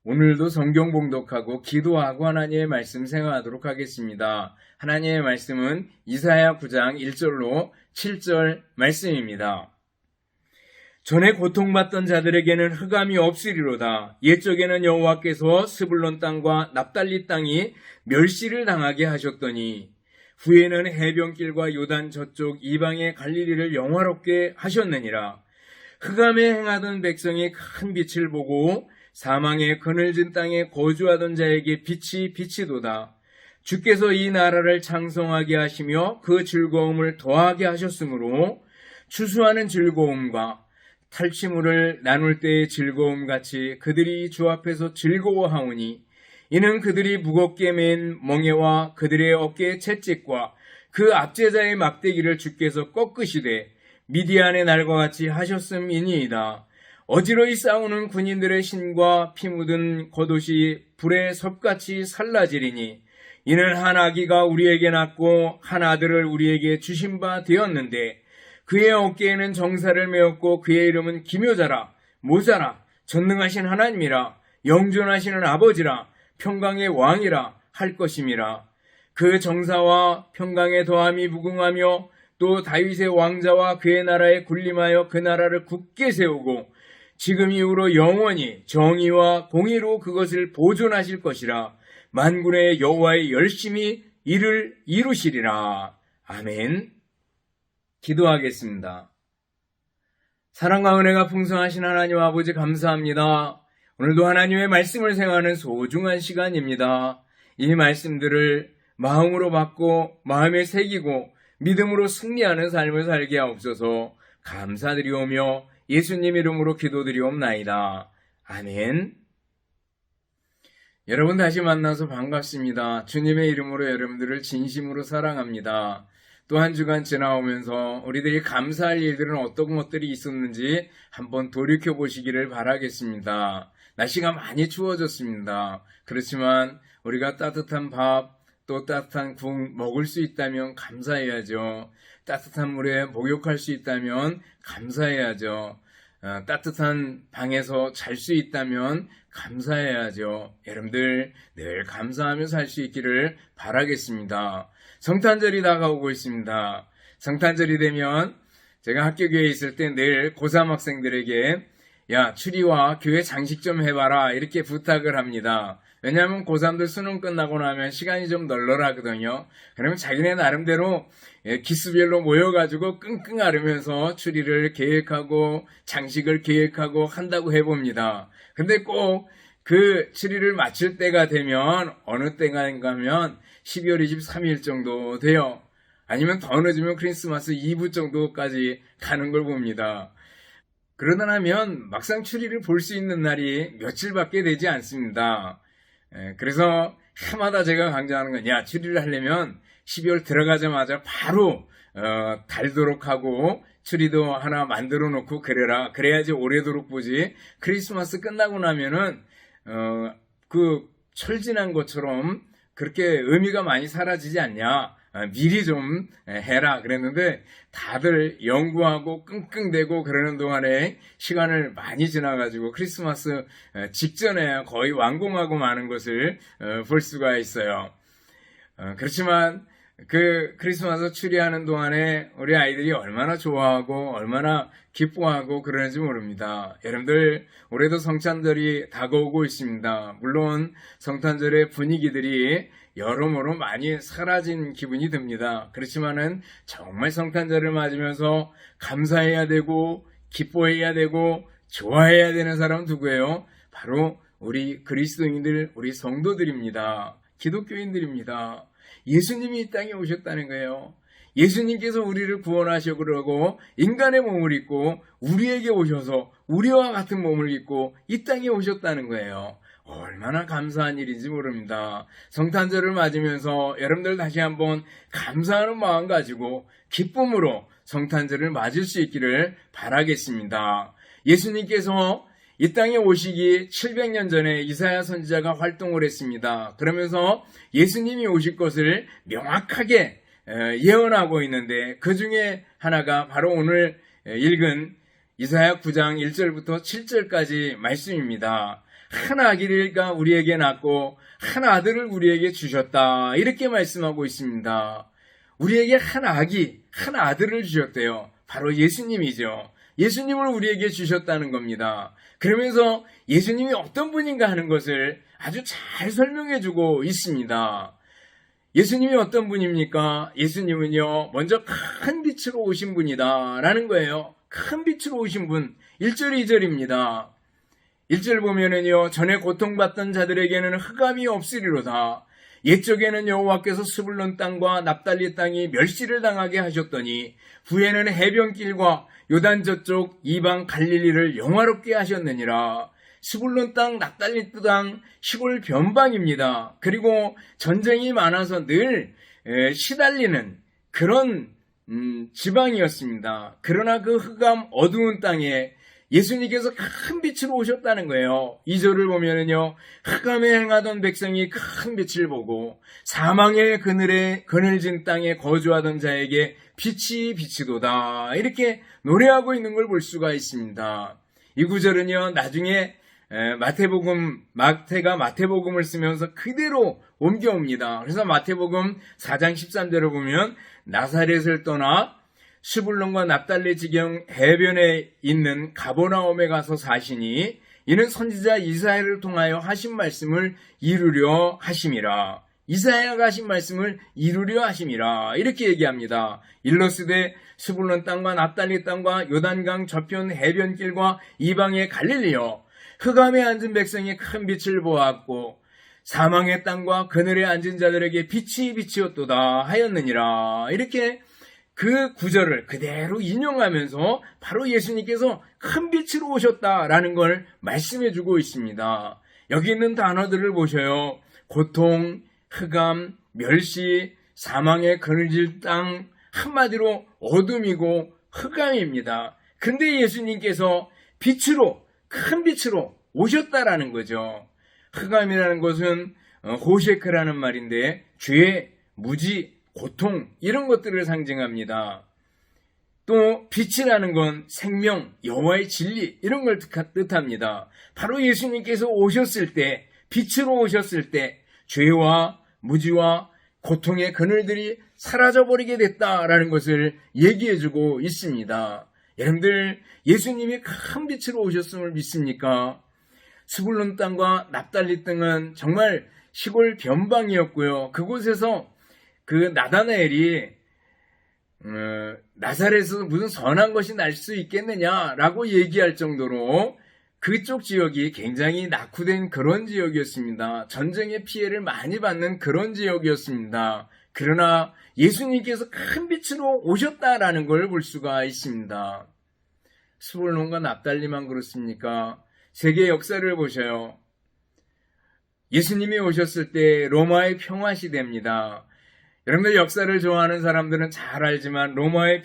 오늘도 성경 봉독하고 기도하고 하나님의 말씀 생각하도록 하겠습니다. 하나님의 말씀은 이사야 9장 1절로 7절 말씀입니다. 전에 고통받던 자들에게는 흑암이 없으리로다. 옛적에는 여호와께서 스불론 땅과 납달리 땅이 멸시를 당하게 하셨더니 후에는 해변길과 요단 저쪽 이방의 갈릴리를 영화롭게 하셨느니라. 흑암에 행하던 백성이 큰 빛을 보고 사망의 그늘진 땅에 거주하던 자에게 빛이 비치도다. 주께서 이 나라를 창성하게 하시며 그 즐거움을 더하게 하셨으므로 추수하는 즐거움과 탈취물을 나눌 때의 즐거움같이 그들이 주 앞에서 즐거워하오니 이는 그들이 무겁게 맨 멍에와 그들의 어깨의 채찍과 그 압제자의 막대기를 주께서 꺾으시되 미디안의 날과 같이 하셨음이니이다. 어지러이 싸우는 군인들의 신과 피 묻은 겉옷이 불의 섭같이 살라지리니 이는 한 아기가 우리에게 낳고 한 아들을 우리에게 주신 바 되었는데 그의 어깨에는 정사를 메었고 그의 이름은 기묘자라 모자라 전능하신 하나님이라 영존하시는 아버지라 평강의 왕이라 할 것임이라. 그 정사와 평강의 더함이 무궁하며 또 다윗의 왕자와 그의 나라에 군림하여 그 나라를 굳게 세우고 지금 이후로 영원히 정의와 공의로 그것을 보존하실 것이라. 만군의 여호와의 열심히 이를 이루시리라. 아멘. 기도하겠습니다. 사랑과 은혜가 풍성하신 하나님 아버지 감사합니다. 오늘도 하나님의 말씀을 생각하는 소중한 시간입니다. 이 말씀들을 마음으로 받고 마음에 새기고 믿음으로 승리하는 삶을 살게 하옵소서. 감사드리오며 예수님 이름으로 기도드리옵나이다. 아멘. 여러분 다시 만나서 반갑습니다. 주님의 이름으로 여러분들을 진심으로 사랑합니다. 또 한 주간 지나오면서 우리들이 감사할 일들은 어떤 것들이 있었는지 한번 돌이켜 보시기를 바라겠습니다. 날씨가 많이 추워졌습니다. 그렇지만 우리가 따뜻한 밥, 또 따뜻한 국 먹을 수 있다면 감사해야죠. 따뜻한 물에 목욕할 수 있다면 감사해야죠. 따뜻한 방에서 잘 수 있다면 감사해야죠. 여러분들 늘 감사하며 살 수 있기를 바라겠습니다. 성탄절이 다가오고 있습니다. 성탄절이 되면 제가 학교 교회에 있을 때 늘 고3 학생들에게 야, 추리와 교회 장식 좀 해봐라 이렇게 부탁을 합니다. 왜냐하면 고3들 수능 끝나고 나면 시간이 좀 널널하거든요. 그러면 자기네 나름대로 기수별로 모여가지고 끙끙 앓으면서 추리를 계획하고 장식을 계획하고 한다고 해봅니다. 근데 꼭 그 추리를 마칠 때가 되면 어느 때인가 하면 12월 23일 정도 돼요. 아니면 더 늦으면 크리스마스 이브 정도까지 가는 걸 봅니다. 그러다 나면 막상 추리를 볼 수 있는 날이 며칠밖에 되지 않습니다. 그래서 해마다 제가 강조하는 건 야, 추리를 하려면 12월 들어가자마자 바로 달도록 하고 추리도 하나 만들어 놓고 그래라. 그래야지 오래도록 보지. 크리스마스 끝나고 나면은 그 철지난 것처럼 그렇게 의미가 많이 사라지지 않냐. 미리 좀 해라 그랬는데 다들 연구하고 끙끙대고 그러는 동안에 시간을 많이 지나가지고 크리스마스 직전에 거의 완공하고 마는 것을 볼 수가 있어요. 그렇지만 그 크리스마스 추리하는 동안에 우리 아이들이 얼마나 좋아하고 얼마나 기뻐하고 그러는지 모릅니다. 여러분들 올해도 성탄절이 다가오고 있습니다. 물론 성탄절의 분위기들이 여러모로 많이 사라진 기분이 듭니다. 그렇지만은 정말 성탄절을 맞으면서 감사해야 되고 기뻐해야 되고 좋아해야 되는 사람은 누구예요? 바로 우리 그리스도인들, 우리 성도들입니다. 기독교인들입니다. 예수님이 이 땅에 오셨다는 거예요. 예수님께서 우리를 구원하시려고 인간의 몸을 입고 우리에게 오셔서 우리와 같은 몸을 입고 이 땅에 오셨다는 거예요. 얼마나 감사한 일인지 모릅니다. 성탄절을 맞으면서 여러분들 다시 한번 감사하는 마음 가지고 기쁨으로 성탄절을 맞을 수 있기를 바라겠습니다. 예수님께서 이 땅에 오시기 700년 전에 이사야 선지자가 활동을 했습니다. 그러면서 예수님이 오실 것을 명확하게 예언하고 있는데 그 중에 하나가 바로 오늘 읽은 이사야 9장 1절부터 7절까지 말씀입니다. 한 아기가 우리에게 낳고 한 아들을 우리에게 주셨다. 이렇게 말씀하고 있습니다. 우리에게 한 아기, 한 아들을 주셨대요. 바로 예수님이죠. 예수님을 우리에게 주셨다는 겁니다. 그러면서 예수님이 어떤 분인가 하는 것을 아주 잘 설명해 주고 있습니다. 예수님이 어떤 분입니까? 예수님은요, 먼저 큰 빛으로 오신 분이다 라는 거예요. 큰 빛으로 오신 분. 1절, 2절입니다. 1절 보면은요, 전에 고통받던 자들에게는 흑암이 없으리로다. 옛적에는 여호와께서 스불론 땅과 납달리 땅이 멸시를 당하게 하셨더니 후에는 해변길과 요단 저쪽 이방 갈릴리를 영화롭게 하셨느니라. 스불론 땅, 납달리 땅 시골 변방입니다. 그리고 전쟁이 많아서 늘 시달리는 그런 지방이었습니다. 그러나 그 흑암 어두운 땅에 예수님께서 큰 빛으로 오셨다는 거예요. 2절을 보면은요, 흑암에 행하던 백성이 큰 빛을 보고 사망의 그늘진 땅에 거주하던 자에게 빛이 비치도다. 이렇게 노래하고 있는 걸 볼 수가 있습니다. 이 구절은요, 나중에 마태가 마태복음을 쓰면서 그대로 옮겨옵니다. 그래서 마태복음 4장 13절을 보면 나사렛을 떠나 스불론과 납달리 지경 해변에 있는 가버나움에 가서 사시니 이는 선지자 이사야를 통하여 하신 말씀을 이루려 하심이라. 이사야가 하신 말씀을 이루려 하심이라. 이렇게 얘기합니다. 일러스되 스불론 땅과 납달리 땅과 요단강 저편 해변길과 이방의 갈릴리여, 흑암에 앉은 백성이 큰 빛을 보았고 사망의 땅과 그늘에 앉은 자들에게 빛이 비치었도다 하였느니라. 이렇게 그 구절을 그대로 인용하면서 바로 예수님께서 큰 빛으로 오셨다라는 걸 말씀해주고 있습니다. 여기 있는 단어들을 보셔요. 고통, 흑암, 멸시, 사망의 그늘진 땅, 한마디로 어둠이고 흑암입니다. 근데 예수님께서 빛으로, 큰 빛으로 오셨다라는 거죠. 흑암이라는 것은 호셰크라는 말인데 죄, 무지, 고통 이런 것들을 상징합니다. 또 빛이라는 건 생명, 여호와의 진리 이런 걸 뜻합니다. 바로 예수님께서 오셨을 때, 빛으로 오셨을 때 죄와 무지와 고통의 그늘들이 사라져버리게 됐다라는 것을 얘기해주고 있습니다. 여러분들, 예수님이 큰 빛으로 오셨음을 믿습니까? 스불론 땅과 납달리 땅은 정말 시골 변방이었고요. 그곳에서 그 나다나엘이 나사렛에서 무슨 선한 것이 날 수 있겠느냐라고 얘기할 정도로 그쪽 지역이 굉장히 낙후된 그런 지역이었습니다. 전쟁의 피해를 많이 받는 그런 지역이었습니다. 그러나 예수님께서 큰 빛으로 오셨다라는 걸 볼 수가 있습니다. 스불론과 납달리만 그렇습니까? 세계 역사를 보셔요. 예수님이 오셨을 때 로마의 평화 시대입니다. 여러분들 역사를 좋아하는 사람들은 잘 알지만 로마의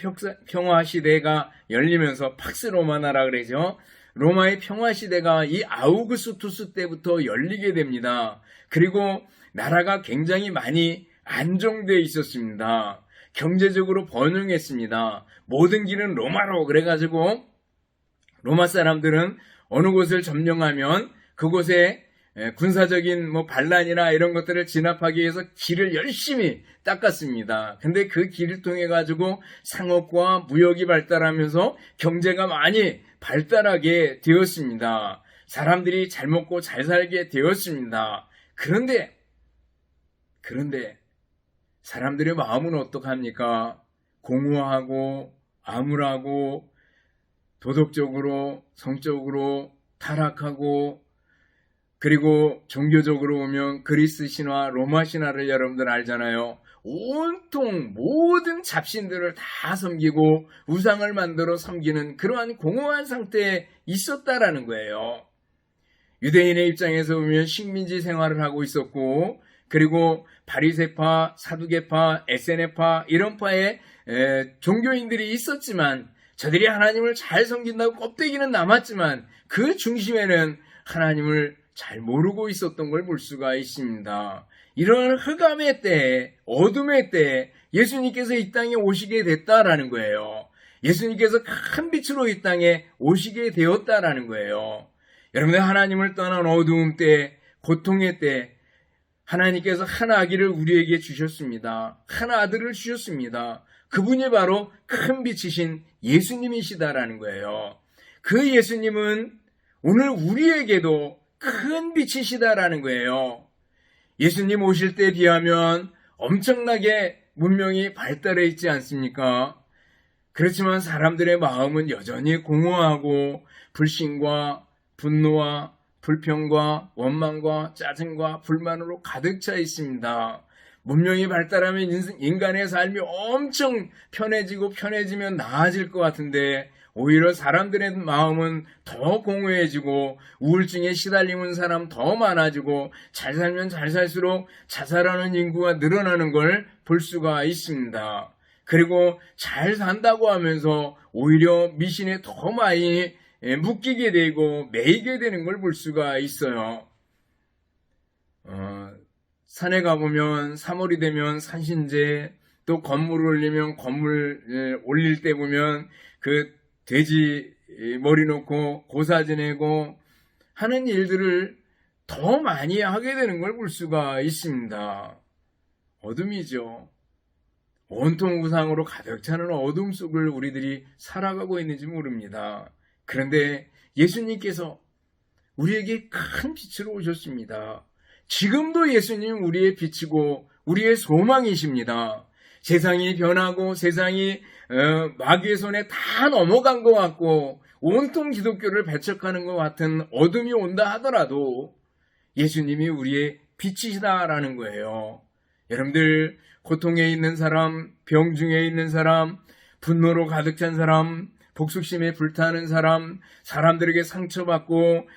평화 시대가 열리면서 팍스 로마나라 그러죠. 로마의 평화 시대가 이 아우구스투스 때부터 열리게 됩니다. 그리고 나라가 굉장히 많이 안정되어 있었습니다. 경제적으로 번영했습니다. 모든 길은 로마로 그래가지고 로마 사람들은 어느 곳을 점령하면 그곳에 군사적인 반란이나 이런 것들을 진압하기 위해서 길을 열심히 닦았습니다. 근데 그 길을 통해 가지고 상업과 무역이 발달하면서 경제가 많이 발달하게 되었습니다. 사람들이 잘 먹고 잘 살게 되었습니다. 그런데 사람들의 마음은 어떡합니까? 공허하고 암울하고 도덕적으로 성적으로 타락하고, 그리고 종교적으로 보면 그리스 신화, 로마 신화를 여러분들 알잖아요. 온통 모든 잡신들을 다 섬기고 우상을 만들어 섬기는 그러한 공허한 상태에 있었다라는 거예요. 유대인의 입장에서 보면 식민지 생활을 하고 있었고, 그리고 바리새파, 사두개파, 에세네파 이런 파의 종교인들이 있었지만 저들이 하나님을 잘 섬긴다고 껍데기는 남았지만 그 중심에는 하나님을 잘 모르고 있었던 걸 볼 수가 있습니다. 이런 흑암의 때에, 어둠의 때에 예수님께서 이 땅에 오시게 됐다라는 거예요. 예수님께서 큰 빛으로 이 땅에 오시게 되었다라는 거예요. 여러분들 하나님을 떠난 어두움 때, 고통의 때 하나님께서 한 아기를 우리에게 주셨습니다. 한 아들을 주셨습니다. 그분이 바로 큰 빛이신 예수님이시다라는 거예요. 그 예수님은 오늘 우리에게도 큰 빛이시다라는 거예요. 예수님 오실 때에 비하면 엄청나게 문명이 발달해 있지 않습니까? 그렇지만 사람들의 마음은 여전히 공허하고 불신과 분노와 불평과 원망과 짜증과 불만으로 가득 차 있습니다. 문명이 발달하면 인간의 삶이 엄청 편해지면 나아질 것 같은데 오히려 사람들의 마음은 더 공허해지고 우울증에 시달리는 사람 더 많아지고 잘 살면 잘 살수록 자살하는 인구가 늘어나는 걸 볼 수가 있습니다. 그리고 잘 산다고 하면서 오히려 미신에 더 많이 묶이게 되고 매이게 되는 걸 볼 수가 있어요. 산에 가보면 3월이 되면 산신제, 또 건물을 올리면 건물 올릴 때 보면 그 돼지 머리 놓고 고사 지내고 하는 일들을 더 많이 하게 되는 걸 볼 수가 있습니다. 어둠이죠. 온통 우상으로 가득 차는 어둠 속을 우리들이 살아가고 있는지 모릅니다. 그런데 예수님께서 우리에게 큰 빛으로 오셨습니다. 지금도 예수님 우리의 빛이고 우리의 소망이십니다. 세상이 변하고 세상이 마귀의 손에 다 넘어간 것 같고 온통 기독교를 배척하는 것 같은 어둠이 온다 하더라도 예수님이 우리의 빛이시다라는 거예요. 여러분들 고통에 있는 사람, 병중에 있는 사람, 분노로 가득 찬 사람, 복수심에 불타는 사람, 사람들에게 상처받고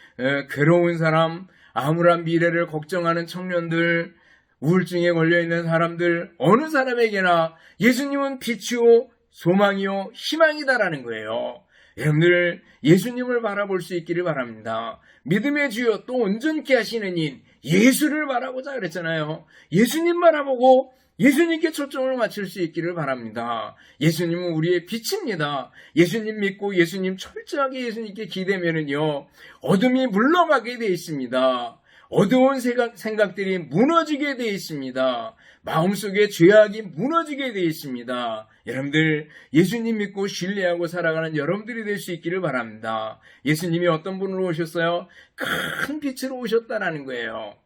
괴로운 사람, 암울한 미래를 걱정하는 청년들, 우울증에 걸려있는 사람들, 어느 사람에게나 예수님은 빛이요 소망이요 희망이다라는 거예요. 여러분들 예수님을 바라볼 수 있기를 바랍니다. 믿음의 주여 또 온전케 하시는 인 예수를 바라보자 그랬잖아요. 예수님 바라보고 예수님께 초점을 맞출 수 있기를 바랍니다. 예수님은 우리의 빛입니다. 예수님 믿고 예수님 철저하게 예수님께 기대면은요 어둠이 물러가게 되어 있습니다. 어두운 생각들이 무너지게 되어 있습니다. 마음속에 죄악이 무너지게 되어 있습니다. 여러분들 예수님 믿고 신뢰하고 살아가는 여러분들이 될 수 있기를 바랍니다. 예수님이 어떤 분으로 오셨어요? 큰 빛으로 오셨다라는 거예요.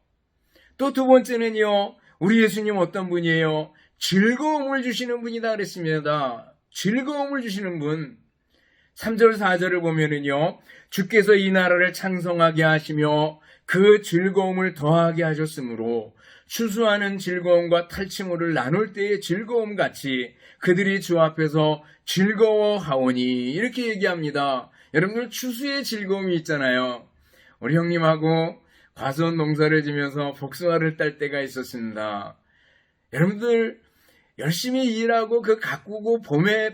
또 두 번째는요, 우리 예수님 어떤 분이에요? 즐거움을 주시는 분이다 그랬습니다. 즐거움을 주시는 분. 3절 4절을 보면은요, 주께서 이 나라를 창성하게 하시며 그 즐거움을 더하게 하셨으므로 추수하는 즐거움과 탈취물을 나눌 때의 즐거움 같이 그들이 주 앞에서 즐거워하오니 이렇게 얘기합니다. 여러분들 추수의 즐거움이 있잖아요. 우리 형님하고 과수원 농사를 지면서 복숭아를 딸 때가 있었습니다. 여러분들 열심히 일하고 그 가꾸고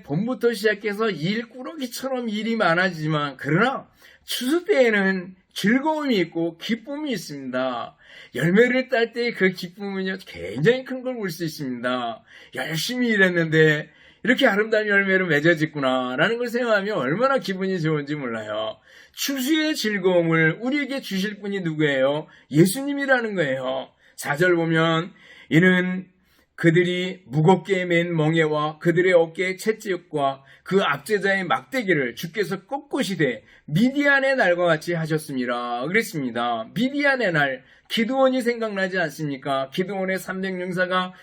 봄부터 시작해서 일꾸러기처럼 일이 많아지지만 그러나 추수 때에는 즐거움이 있고 기쁨이 있습니다. 열매를 딸 때의 그 기쁨은요 굉장히 큰 걸 볼 수 있습니다. 열심히 일했는데 이렇게 아름다운 열매를 맺어졌구나 라는 걸 생각하면 얼마나 기분이 좋은지 몰라요. 추수의 즐거움을 우리에게 주실 분이 누구예요? 예수님이라는 거예요. 4절 보면 이는 그들이 무겁게 맨 멍에와 그들의 어깨에 채찍과 그 압제자의 막대기를 주께서 꺾으시되 미디안의 날과 같이 하셨습니다. 그랬습니다. 미디안의 날, 기드온이 생각나지 않습니까? 기드온의 300용사가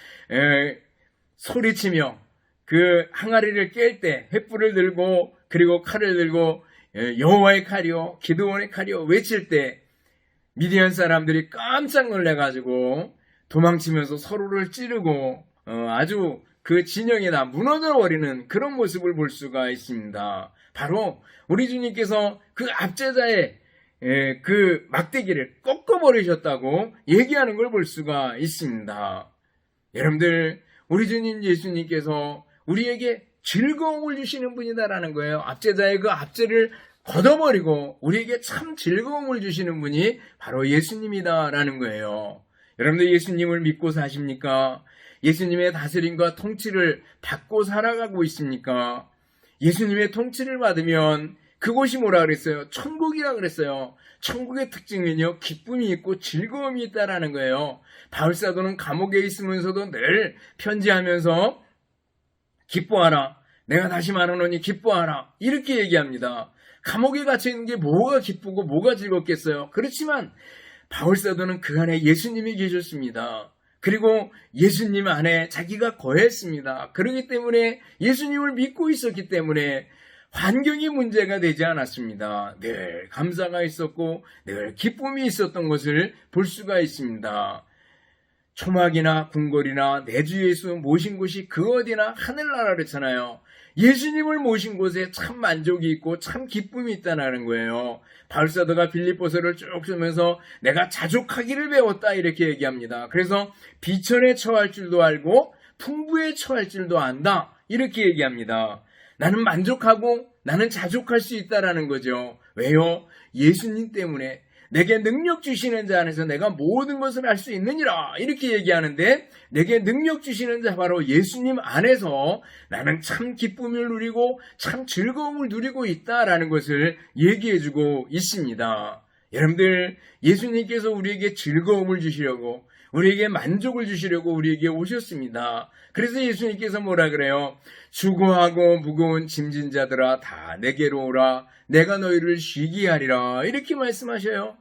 소리치며 그 항아리를 깰 때 횃불을 들고 그리고 칼을 들고 여호와의 칼이요 기드온의 칼이요 외칠 때 미디안 사람들이 깜짝 놀래가지고 도망치면서 서로를 찌르고 아주 그 진영에 다 무너져 버리는 그런 모습을 볼 수가 있습니다. 바로 우리 주님께서 그 압제자의 그 막대기를 꺾어버리셨다고 얘기하는 걸 볼 수가 있습니다. 여러분들 우리 주님 예수님께서 우리에게 즐거움을 주시는 분이다라는 거예요. 압제자의 그 압제를 걷어버리고 우리에게 참 즐거움을 주시는 분이 바로 예수님이다라는 거예요. 여러분들 예수님을 믿고 사십니까? 예수님의 다스림과 통치를 받고 살아가고 있습니까? 예수님의 통치를 받으면 그곳이 뭐라 그랬어요? 천국이라 그랬어요. 천국의 특징은요, 기쁨이 있고 즐거움이 있다라는 거예요. 바울사도는 감옥에 있으면서도 늘 편지하면서 기뻐하라. 내가 다시 말하노니 기뻐하라. 이렇게 얘기합니다. 감옥에 갇혀 있는 게 뭐가 기쁘고 뭐가 즐겁겠어요? 그렇지만 바울사도는 그 안에 예수님이 계셨습니다. 그리고 예수님 안에 자기가 거했습니다. 그렇기 때문에 예수님을 믿고 있었기 때문에 환경이 문제가 되지 않았습니다. 늘 감사가 있었고 늘 기쁨이 있었던 것을 볼 수가 있습니다. 초막이나 궁궐이나 내 주 예수 모신 곳이 그 어디나 하늘나라 그렇잖아요. 예수님을 모신 곳에 참 만족이 있고 참 기쁨이 있다는 거예요. 바울사도가 빌립보서를 쭉 쓰면서 내가 자족하기를 배웠다 이렇게 얘기합니다. 그래서 비천에 처할 줄도 알고 풍부에 처할 줄도 안다 이렇게 얘기합니다. 나는 만족하고 나는 자족할 수 있다라는 거죠. 왜요? 예수님 때문에 내게 능력 주시는 자 안에서 내가 모든 것을 할 수 있느니라 이렇게 얘기하는데 내게 능력 주시는 자 바로 예수님 안에서 나는 참 기쁨을 누리고 참 즐거움을 누리고 있다라는 것을 얘기해주고 있습니다. 여러분들 예수님께서 우리에게 즐거움을 주시려고 우리에게 만족을 주시려고 우리에게 오셨습니다. 그래서 예수님께서 뭐라 그래요? 수고하고 무거운 짐진 자들아 다 내게로 오라 내가 너희를 쉬게 하리라 이렇게 말씀하셔요.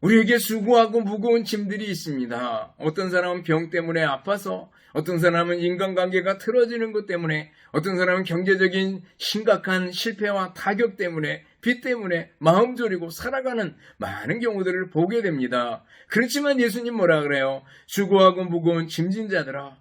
우리에게 수고하고 무거운 짐들이 있습니다. 어떤 사람은 병 때문에 아파서 어떤 사람은 인간관계가 틀어지는 것 때문에 어떤 사람은 경제적인 심각한 실패와 타격 때문에 빚 때문에 마음 졸이고 살아가는 많은 경우들을 보게 됩니다. 그렇지만 예수님 뭐라 그래요? 수고하고 무거운 짐진 자들아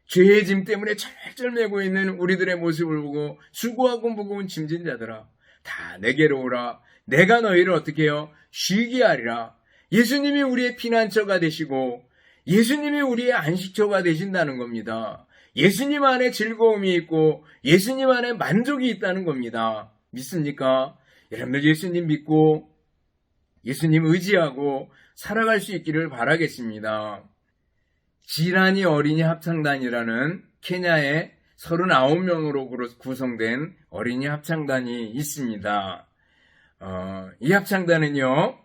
죄의 짐 때문에 철철 매고 있는 우리들의 모습을 보고 수고하고 무거운 짐진 자들아 다 내게로 오라 내가 너희를 어떻게 해요? 쉬게 하리라. 예수님이 우리의 피난처가 되시고 예수님이 우리의 안식처가 되신다는 겁니다. 예수님 안에 즐거움이 있고 예수님 안에 만족이 있다는 겁니다. 믿습니까? 여러분들 예수님 믿고 예수님 의지하고 살아갈 수 있기를 바라겠습니다. 지라니 어린이 합창단이라는 케냐의 39명으로 구성된 어린이 합창단이 있습니다. 이 합창단은요,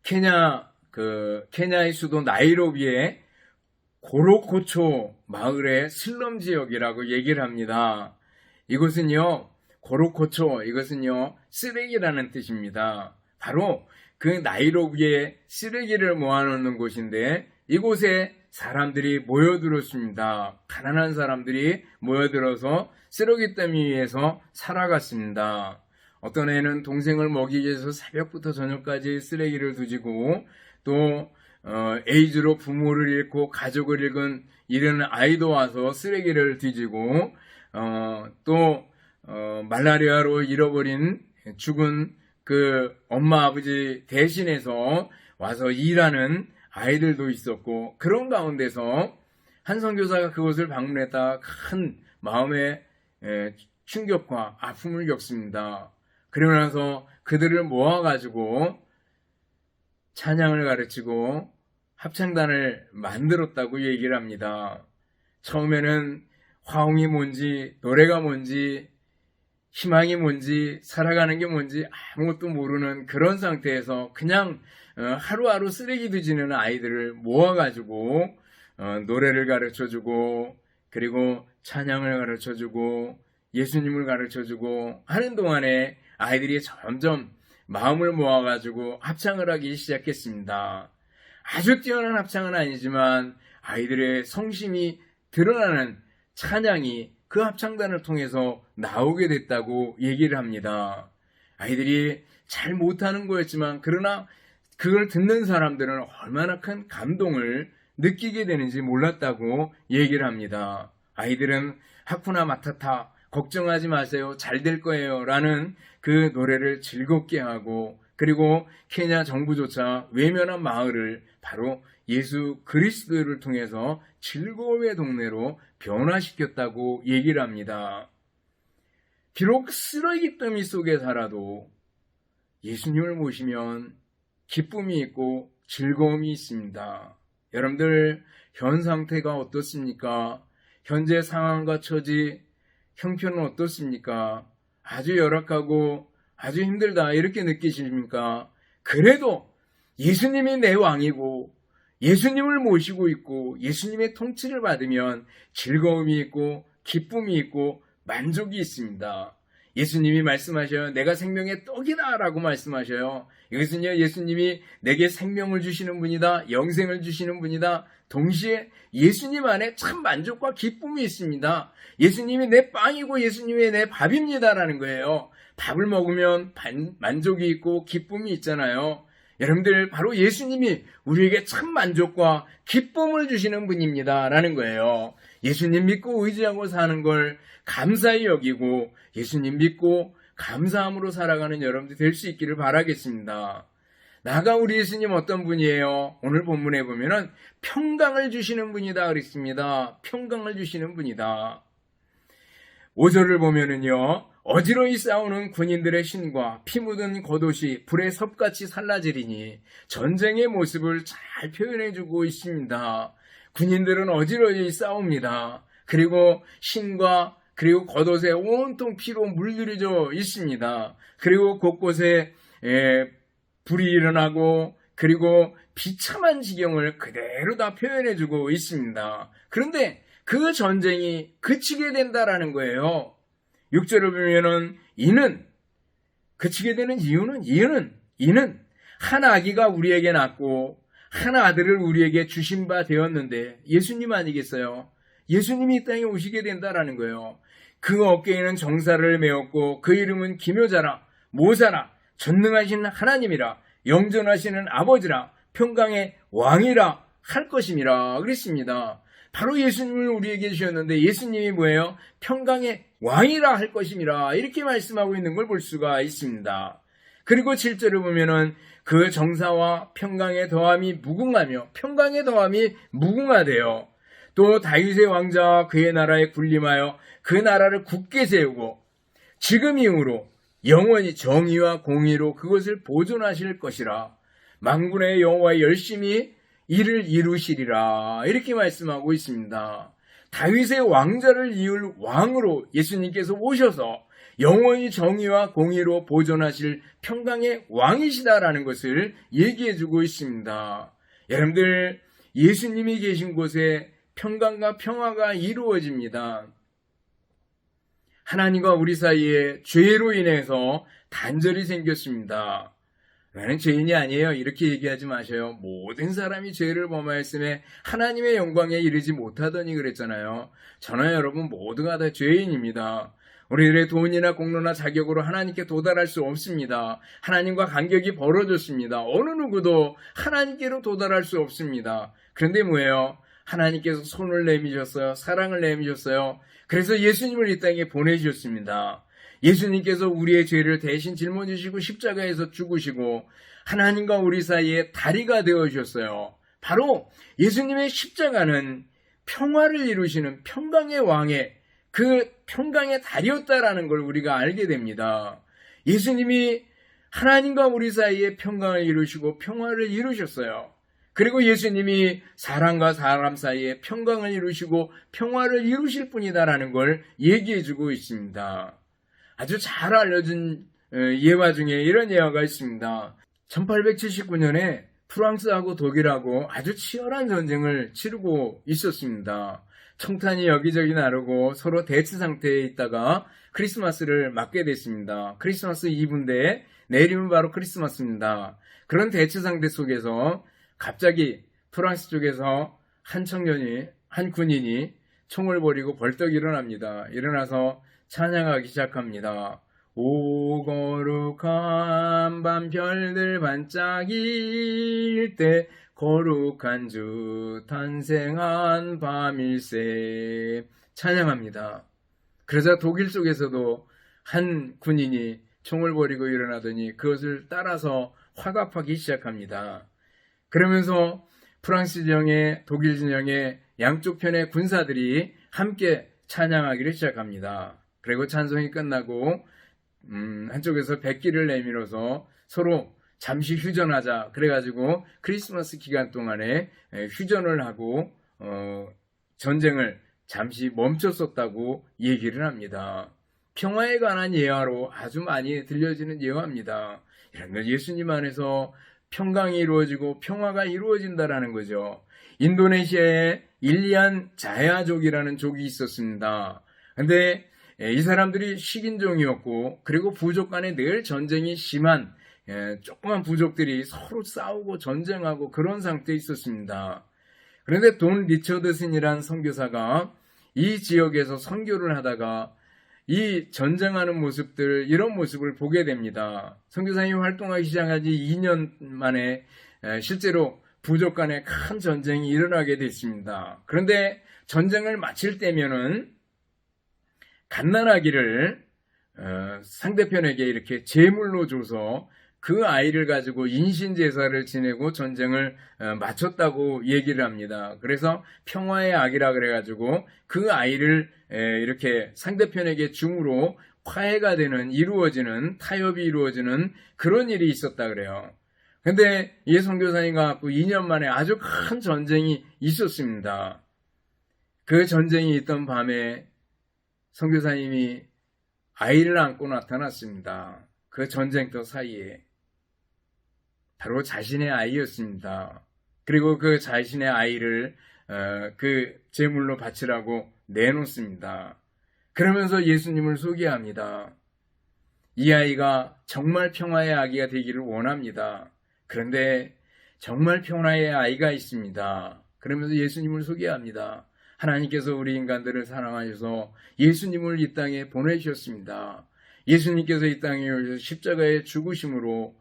케냐의 수도 나이로비의 고로코초 마을의 슬럼 지역이라고 얘기를 합니다. 이곳은요, 고로코초, 이것은요, 쓰레기라는 뜻입니다. 바로 그 나이로비의 쓰레기를 모아놓는 곳인데, 이곳에 사람들이 모여들었습니다. 가난한 사람들이 모여들어서 쓰레기 더미 위에서 살아갔습니다. 어떤 애는 동생을 먹이기 위해서 새벽부터 저녁까지 쓰레기를 뒤지고 또 에이즈로 부모를 잃고 가족을 잃은 이런 아이도 와서 쓰레기를 뒤지고 또 말라리아로 잃어버린 죽은 그 엄마 아버지 대신해서 와서 일하는 아이들도 있었고 그런 가운데서 한 선교사가 그곳을 방문했다 큰 마음의 충격과 아픔을 겪습니다. 그러고 나서 그들을 모아가지고 찬양을 가르치고 합창단을 만들었다고 얘기를 합니다. 처음에는 화음이 뭔지 노래가 뭔지 희망이 뭔지 살아가는 게 뭔지 아무것도 모르는 그런 상태에서 그냥 하루하루 쓰레기 뒤지는 아이들을 모아가지고 노래를 가르쳐주고 그리고 찬양을 가르쳐주고 예수님을 가르쳐주고 하는 동안에 아이들이 점점 마음을 모아가지고 합창을 하기 시작했습니다. 아주 뛰어난 합창은 아니지만 아이들의 성심이 드러나는 찬양이 그 합창단을 통해서 나오게 됐다고 얘기를 합니다. 아이들이 잘 못하는 거였지만 그러나 그걸 듣는 사람들은 얼마나 큰 감동을 느끼게 되는지 몰랐다고 얘기를 합니다. 아이들은 하쿠나 마타타 걱정하지 마세요. 잘 될 거예요. 라는 그 노래를 즐겁게 하고 그리고 케냐 정부조차 외면한 마을을 바로 예수 그리스도를 통해서 즐거움의 동네로 변화시켰다고 얘기를 합니다. 비록 쓰레기 더미 속에 살아도 예수님을 모시면 기쁨이 있고 즐거움이 있습니다. 여러분들 현 상태가 어떻습니까? 현재 상황과 처지, 형편은 어떻습니까? 아주 열악하고 아주 힘들다 이렇게 느끼십니까? 그래도 예수님이 내 왕이고 예수님을 모시고 있고 예수님의 통치를 받으면 즐거움이 있고 기쁨이 있고 만족이 있습니다. 예수님이 말씀하셔요. 내가 생명의 떡이다 라고 말씀하셔요. 이것은요, 예수님이 내게 생명을 주시는 분이다, 영생을 주시는 분이다. 동시에 예수님 안에 참 만족과 기쁨이 있습니다. 예수님이 내 빵이고 예수님이 내 밥입니다라는 거예요. 밥을 먹으면 만족이 있고 기쁨이 있잖아요. 여러분들, 바로 예수님이 우리에게 참 만족과 기쁨을 주시는 분입니다 라는 거예요. 예수님 믿고 의지하고 사는 걸 감사히 여기고 예수님 믿고 감사함으로 살아가는 여러분들 될 수 있기를 바라겠습니다. 나아가 우리 예수님 어떤 분이에요? 오늘 본문에 보면은 평강을 주시는 분이다 그랬습니다. 평강을 주시는 분이다. 5절을 보면은요, 어지러이 싸우는 군인들의 신과 피 묻은 겉옷이 불의 섭같이 살라지리니 전쟁의 모습을 잘 표현해주고 있습니다. 군인들은 어지러이 싸웁니다. 그리고 신과 그리고 겉옷에 온통 피로 물들여져 있습니다. 그리고 곳곳에 불이 일어나고 그리고 비참한 지경을 그대로 다 표현해주고 있습니다. 그런데 그 전쟁이 그치게 된다라는 거예요. 6절을 보면은 이는 그치게 되는 이유는 한 아기가 우리에게 낳고 한 아들을 우리에게 주신 바 되었는데 예수님 아니겠어요? 예수님이 이 땅에 오시게 된다라는 거예요. 그 어깨에는 정사를 메었고 그 이름은 기묘자라 모사라 전능하신 하나님이라 영존하시는 아버지라 평강의 왕이라 할 것임이라 그랬습니다. 바로 예수님을 우리에게 주셨는데 예수님이 뭐예요? 평강의 왕이라 할 것임이라 이렇게 말씀하고 있는 걸 볼 수가 있습니다. 그리고 7절을 보면은 그 정사와 평강의 더함이 무궁하며 평강의 더함이 무궁하대요. 또 다윗의 왕자와 그의 나라에 군림하여 그 나라를 굳게 세우고 지금 이후로 영원히 정의와 공의로 그것을 보존하실 것이라 만군의 여호와 열심히 이를 이루시리라 이렇게 말씀하고 있습니다. 다윗의 왕자를 이을 왕으로 예수님께서 오셔서 영원히 정의와 공의로 보존하실 평강의 왕이시다라는 것을 얘기해주고 있습니다. 여러분들, 예수님이 계신 곳에 평강과 평화가 이루어집니다. 하나님과 우리 사이에 죄로 인해서 단절이 생겼습니다. 나는 죄인이 아니에요. 이렇게 얘기하지 마셔요. 모든 사람이 죄를 범하였음에 하나님의 영광에 이르지 못하더니 그랬잖아요. 저나 여러분 모두가 다 죄인입니다. 우리들의 돈이나 공로나 자격으로 하나님께 도달할 수 없습니다. 하나님과 간격이 벌어졌습니다. 어느 누구도 하나님께로 도달할 수 없습니다. 그런데 뭐예요? 하나님께서 손을 내미셨어요. 사랑을 내미셨어요. 그래서 예수님을 이 땅에 보내주셨습니다. 예수님께서 우리의 죄를 대신 짊어지시고 십자가에서 죽으시고 하나님과 우리 사이에 다리가 되어주셨어요. 바로 예수님의 십자가는 평화를 이루시는 평강의 왕의 그 평강의 다리였다라는 걸 우리가 알게 됩니다. 예수님이 하나님과 우리 사이에 평강을 이루시고 평화를 이루셨어요. 그리고 예수님이 사람과 사람 사이에 평강을 이루시고 평화를 이루실 분이다라는 걸 얘기해주고 있습니다. 아주 잘 알려진 예화 중에 이런 예화가 있습니다. 1879년에 프랑스하고 독일하고 아주 치열한 전쟁을 치르고 있었습니다. 청탄이 여기저기 나르고 서로 대치 상태에 있다가 크리스마스를 맞게 됐습니다. 크리스마스 이브인데 내일이면 바로 크리스마스입니다. 그런 대치 상태 속에서 갑자기 프랑스 쪽에서 한 군인이 총을 버리고 벌떡 일어납니다. 일어나서 찬양하기 시작합니다. 오 거룩한 밤 별들 반짝일 때 거룩한 주 탄생한 밤일세 찬양합니다. 그러자 독일 쪽에서도 한 군인이 총을 버리고 일어나더니 그것을 따라서 화답하기 시작합니다. 그러면서 프랑스 진영의 독일 진영의 양쪽 편의 군사들이 함께 찬양하기를 시작합니다. 그리고 찬송이 끝나고 한쪽에서 백기를 내밀어서 서로 잠시 휴전하자 그래가지고 크리스마스 기간 동안에 휴전을 하고 전쟁을 잠시 멈췄었다고 얘기를 합니다. 평화에 관한 예화로 아주 많이 들려지는 예화입니다. 이런 예수님 안에서 평강이 이루어지고 평화가 이루어진다라는 거죠. 인도네시아에 일리안 자야족이라는 족이 있었습니다. 근데 이 사람들이 식인종이었고, 그리고 부족 간에 늘 전쟁이 심한 조그만 부족들이 서로 싸우고 전쟁하고 그런 상태에 있었습니다. 그런데 돈 리처드슨이란 선교사가 이 지역에서 선교를 하다가 이 전쟁하는 모습들, 이런 모습을 보게 됩니다. 선교사님이 활동하기 시작한 지 2년 만에 실제로 부족 간에 큰 전쟁이 일어나게 됐습니다. 그런데 전쟁을 마칠 때면은 갓난아기를 상대편에게 이렇게 제물로 줘서 그 아이를 가지고 인신제사를 지내고 전쟁을 마쳤다고 얘기를 합니다. 그래서 평화의 아기라 그래가지고 그 아이를 이렇게 상대편에게 줌으로 화해가 되는, 이루어지는, 타협이 이루어지는 그런 일이 있었다 그래요. 근데 이 선교사님과 갖고 2년 만에 아주 큰 전쟁이 있었습니다. 그 전쟁이 있던 밤에 선교사님이 아이를 안고 나타났습니다. 그 전쟁터 사이에. 바로 자신의 아이였습니다. 그리고 그 자신의 아이를 그 제물로 바치라고 내놓습니다. 그러면서 예수님을 소개합니다. 이 아이가 정말 평화의 아기가 되기를 원합니다. 그런데 정말 평화의 아이가 있습니다. 그러면서 예수님을 소개합니다. 하나님께서 우리 인간들을 사랑하셔서 예수님을 이 땅에 보내주셨습니다. 예수님께서 이 땅에 오셔서 십자가의 죽으심으로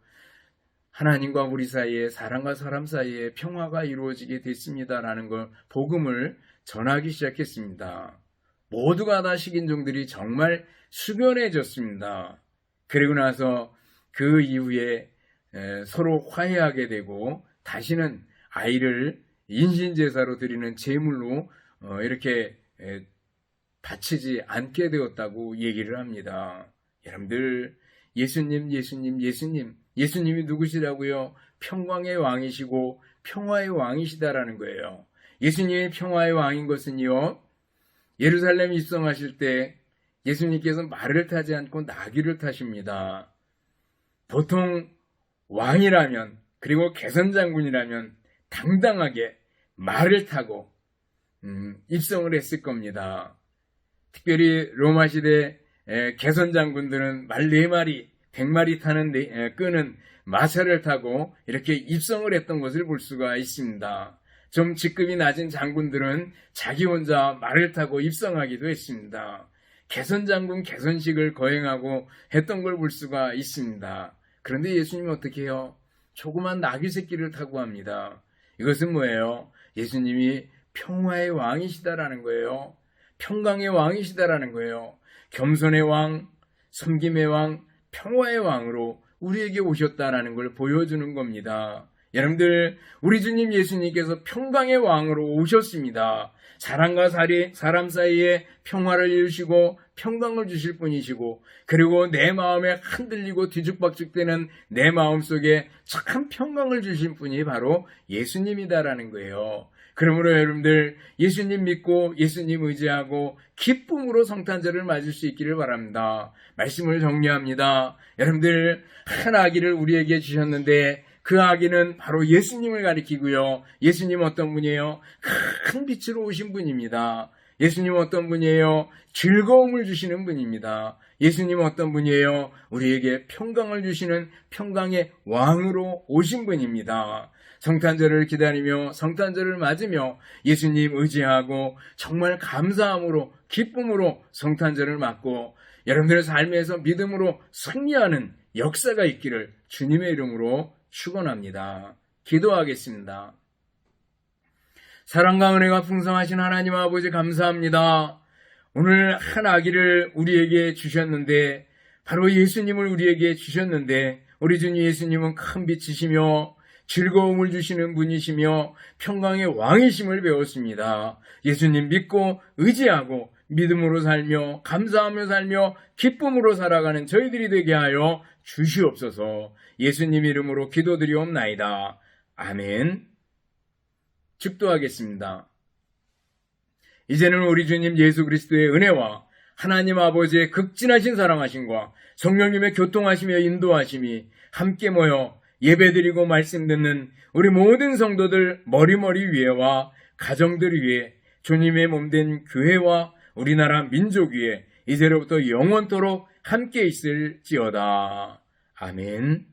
하나님과 우리 사이에, 사람과 사람 사이에 평화가 이루어지게 됐습니다라는 걸, 복음을 전하기 시작했습니다. 모두가 다 식인종들이 정말 숙연해졌습니다. 그리고 나서 그 이후에 서로 화해하게 되고 다시는 아이를 인신제사로 드리는 제물로 이렇게 바치지 않게 되었다고 얘기를 합니다. 여러분들, 예수님이 누구시라고요? 평강의 왕이시고 평화의 왕이시다라는 거예요. 예수님의 평화의 왕인 것은요, 예루살렘 입성하실 때 예수님께서 말을 타지 않고 나귀를 타십니다. 보통 왕이라면, 그리고 개선장군이라면 당당하게 말을 타고 입성을 했을 겁니다. 특별히 로마 시대 개선장군들은 말 4마리, 100마리 끄는 마차를 타고 이렇게 입성을 했던 것을 볼 수가 있습니다. 좀 직급이 낮은 장군들은 자기 혼자 말을 타고 입성하기도 했습니다. 개선장군 개선식을 거행하고 했던 걸 볼 수가 있습니다. 그런데 예수님은 어떻게 해요? 조그만 나귀 새끼를 타고 합니다. 이것은 뭐예요? 예수님이 평화의 왕이시다라는 거예요. 평강의 왕이시다라는 거예요. 겸손의 왕, 섬김의 왕, 평화의 왕으로 우리에게 오셨다라는 걸 보여주는 겁니다. 여러분들, 우리 주님 예수님께서 평강의 왕으로 오셨습니다. 사람과 사람 사이에 평화를 이루시고 평강을 주실 분이시고, 그리고 내 마음에 흔들리고 뒤죽박죽되는 내 마음속에 참 평강을 주실 분이 바로 예수님이다라는 거예요. 그러므로 여러분들, 예수님 믿고 예수님 의지하고 기쁨으로 성탄절을 맞을 수 있기를 바랍니다. 말씀을 정리합니다. 여러분들, 한 아기를 우리에게 주셨는데 그 아기는 바로 예수님을 가리키고요. 예수님 어떤 분이에요? 큰 빛으로 오신 분입니다. 예수님 어떤 분이에요? 즐거움을 주시는 분입니다. 예수님 어떤 분이에요? 우리에게 평강을 주시는 평강의 왕으로 오신 분입니다. 성탄절을 기다리며 성탄절을 맞으며 예수님 의지하고 정말 감사함으로 기쁨으로 성탄절을 맞고 여러분들의 삶에서 믿음으로 승리하는 역사가 있기를 주님의 이름으로 축원합니다. 기도하겠습니다. 사랑과 은혜가 풍성하신 하나님 아버지, 감사합니다. 오늘 한 아기를 우리에게 주셨는데, 바로 예수님을 우리에게 주셨는데, 우리 주님 예수님은 큰 빛이시며 즐거움을 주시는 분이시며 평강의 왕이심을 배웠습니다. 예수님 믿고 의지하고 믿음으로 살며 감사하며 살며 기쁨으로 살아가는 저희들이 되게 하여 주시옵소서. 예수님 이름으로 기도드리옵나이다. 아멘. 축도하겠습니다. 이제는 우리 주님 예수 그리스도의 은혜와 하나님 아버지의 극진하신 사랑하심과 성령님의 교통하심과 인도하심이 함께 모여 예배드리고 말씀 듣는 우리 모든 성도들 머리머리 위에와 가정들 위에 주님의 몸된 교회와 우리나라 민족 위에 이제로부터 영원토록 함께 있을지어다. 아멘.